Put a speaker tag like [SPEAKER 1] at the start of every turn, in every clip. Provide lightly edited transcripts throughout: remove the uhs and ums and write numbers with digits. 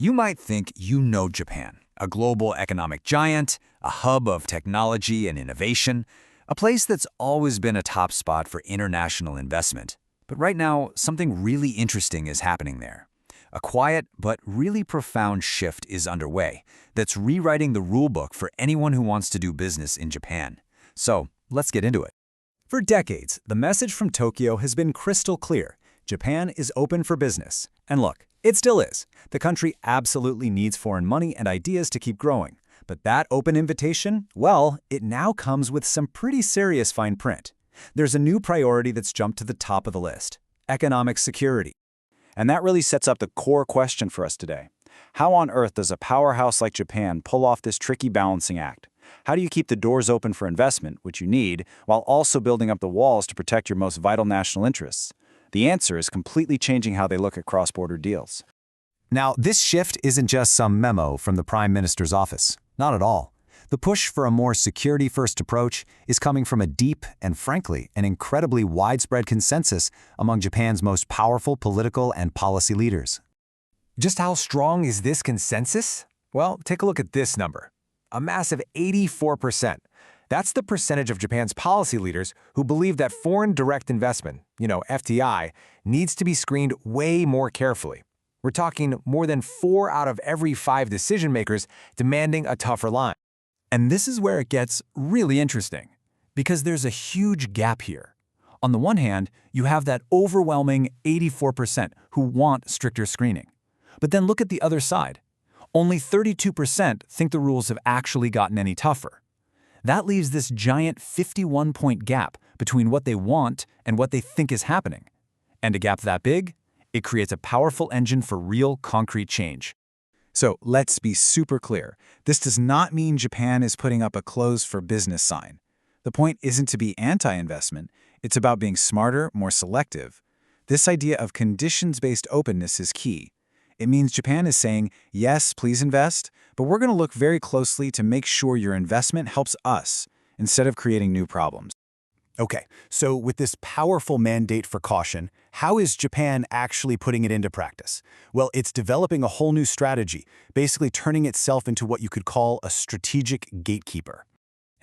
[SPEAKER 1] You might think you know Japan, a global economic giant, a hub of technology and innovation, a place that's always been a top spot for international investment. But right now, something really interesting is happening there. A quiet but really profound shift is underway that's rewriting the rulebook for anyone who wants to do business in Japan. So, let's get into it.
[SPEAKER 2] For decades, the message from Tokyo has been crystal clear. Japan is open for business. And look, it still is. The country absolutely needs foreign money and ideas to keep growing. But that open invitation, well, it now comes with some pretty serious fine print. There's a new priority that's jumped to the top of the list: economic security. And that really sets up the core question for us today. How on earth does a powerhouse like Japan pull off this tricky balancing act? How do you keep the doors open for investment, which you need, while also building up the walls to protect your most vital national interests? The answer is completely changing how they look at cross-border deals. Now, this shift isn't just some memo from the Prime Minister's office. Not at all. The push for a more security-first approach is coming from a deep and, frankly, an incredibly widespread consensus among Japan's most powerful political and policy leaders.
[SPEAKER 3] Just how strong is this consensus? Well, take a look at this number. A massive 84%. That's the percentage of Japan's policy leaders who believe that foreign direct investment, FDI, needs to be screened way more carefully. We're talking more than 4 out of every 5 decision-makers demanding a tougher line.
[SPEAKER 2] And this is where it gets really interesting, because there's a huge gap here. On the one hand, you have that overwhelming 84% who want stricter screening. But then look at the other side. Only 32% think the rules have actually gotten any tougher. That leaves this giant 51-point gap between what they want and what they think is happening. And a gap that big? It creates a powerful engine for real, concrete change. So let's be super clear. This does not mean Japan is putting up a closed for business sign. The point isn't to be anti-investment. It's about being smarter, more selective. This idea of conditions-based openness is key. It means Japan is saying, yes, please invest, but we're going to look very closely to make sure your investment helps us, instead of creating new problems. Okay, so with this powerful mandate for caution, how is Japan actually putting it into practice? Well, it's developing a whole new strategy, basically turning itself into what you could call a strategic gatekeeper.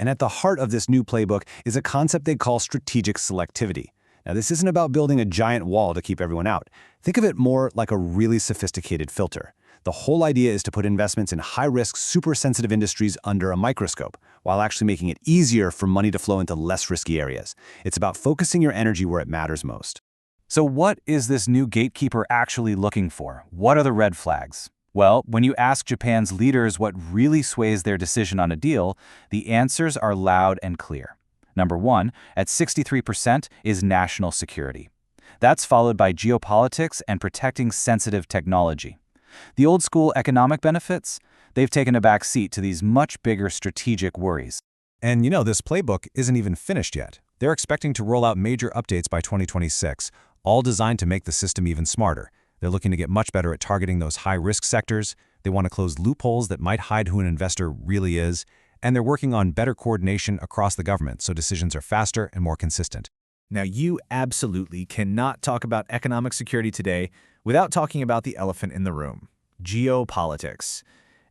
[SPEAKER 2] And at the heart of this new playbook is a concept they call strategic selectivity. Now, this isn't about building a giant wall to keep everyone out. Think of it more like a really sophisticated filter. The whole idea is to put investments in high-risk, super-sensitive industries under a microscope, while actually making it easier for money to flow into less risky areas. It's about focusing your energy where it matters most. So what is this new gatekeeper actually looking for? What are the red flags? Well, when you ask Japan's leaders what really sways their decision on a deal, the answers are loud and clear. Number 1, at 63%, is national security. That's followed by geopolitics and protecting sensitive technology. The old-school economic benefits? They've taken a back seat to these much bigger strategic worries. And this playbook isn't even finished yet. They're expecting to roll out major updates by 2026, all designed to make the system even smarter. They're looking to get much better at targeting those high-risk sectors. They want to close loopholes that might hide who an investor really is. And they're working on better coordination across the government so decisions are faster and more consistent. Now, you absolutely cannot talk about economic security today without talking about the elephant in the room: geopolitics.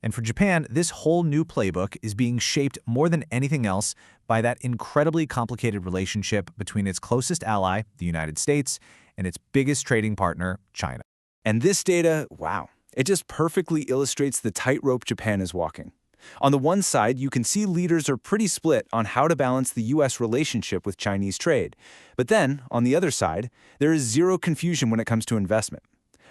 [SPEAKER 2] And for Japan, this whole new playbook is being shaped more than anything else by that incredibly complicated relationship between its closest ally, the United States, and its biggest trading partner, China. And this data, wow, it just perfectly illustrates the tightrope Japan is walking. On the one side, you can see leaders are pretty split on how to balance the U.S. relationship with Chinese trade. But then, on the other side, there is zero confusion when it comes to investment.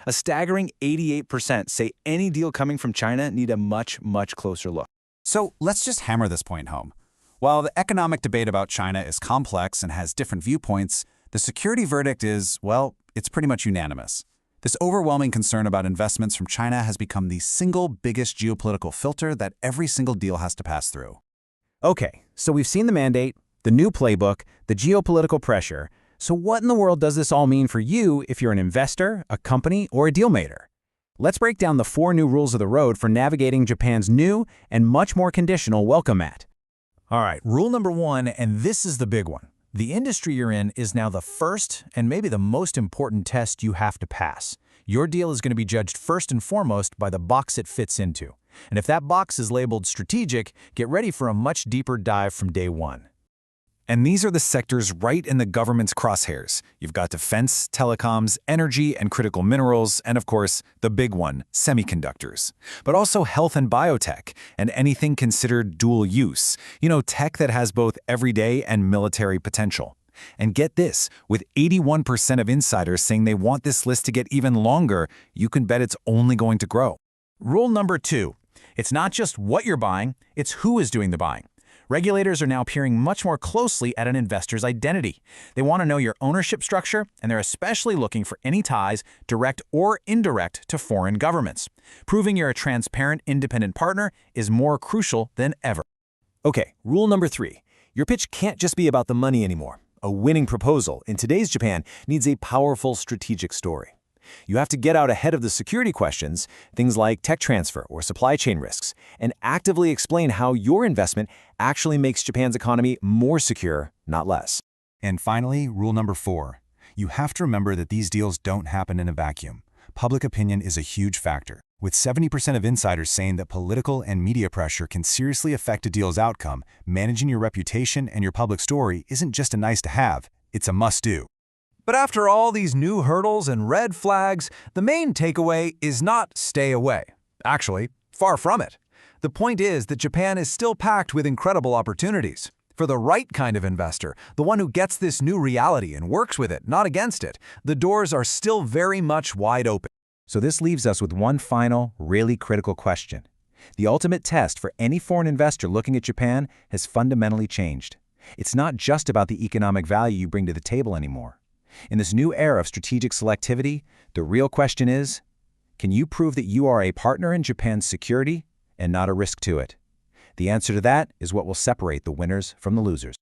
[SPEAKER 2] A staggering 88% say any deal coming from China need a much, much closer look. So let's just hammer this point home. While the economic debate about China is complex and has different viewpoints, the security verdict is, well, it's pretty much unanimous. This overwhelming concern about investments from China has become the single biggest geopolitical filter that every single deal has to pass through. Okay, so we've seen the mandate, the new playbook, the geopolitical pressure. So what in the world does this all mean for you if you're an investor, a company, or a dealmaker? Let's break down the 4 new rules of the road for navigating Japan's new and much more conditional welcome mat. All right, rule number 1, and this is the big one. The industry you're in is now the first and maybe the most important test you have to pass. Your deal is going to be judged first and foremost by the box it fits into. And if that box is labeled strategic, get ready for a much deeper dive from day one.
[SPEAKER 3] And these are the sectors right in the government's crosshairs. You've got defense, telecoms, energy, and critical minerals, and of course, the big one, semiconductors. But also health and biotech, and anything considered dual use. Tech that has both everyday and military potential. And get this, with 81% of insiders saying they want this list to get even longer, you can bet it's only going to grow.
[SPEAKER 2] Rule number 2. It's not just what you're buying, it's who is doing the buying. Regulators are now peering much more closely at an investor's identity. They want to know your ownership structure, and they're especially looking for any ties, direct or indirect, to foreign governments. Proving you're a transparent, independent partner is more crucial than ever.
[SPEAKER 3] Okay, rule number 3. Your pitch can't just be about the money anymore. A winning proposal in today's Japan needs a powerful strategic story. You have to get out ahead of the security questions, things like tech transfer or supply chain risks, and actively explain how your investment actually makes Japan's economy more secure, not less.
[SPEAKER 4] And finally, rule number 4. You have to remember that these deals don't happen in a vacuum. Public opinion is a huge factor, with 70% of insiders saying that political and media pressure can seriously affect a deal's outcome. Managing your reputation and your public story isn't just a nice-to-have, it's a must-do.
[SPEAKER 2] But after all these new hurdles and red flags, the main takeaway is not stay away. Actually, far from it. The point is that Japan is still packed with incredible opportunities. For the right kind of investor, the one who gets this new reality and works with it, not against it, the doors are still very much wide open.
[SPEAKER 3] So this leaves us with one final, really critical question. The ultimate test for any foreign investor looking at Japan has fundamentally changed. It's not just about the economic value you bring to the table anymore. In this new era of strategic selectivity, the real question is, can you prove that you are a partner in Japan's security and not a risk to it? The answer to that is what will separate the winners from the losers.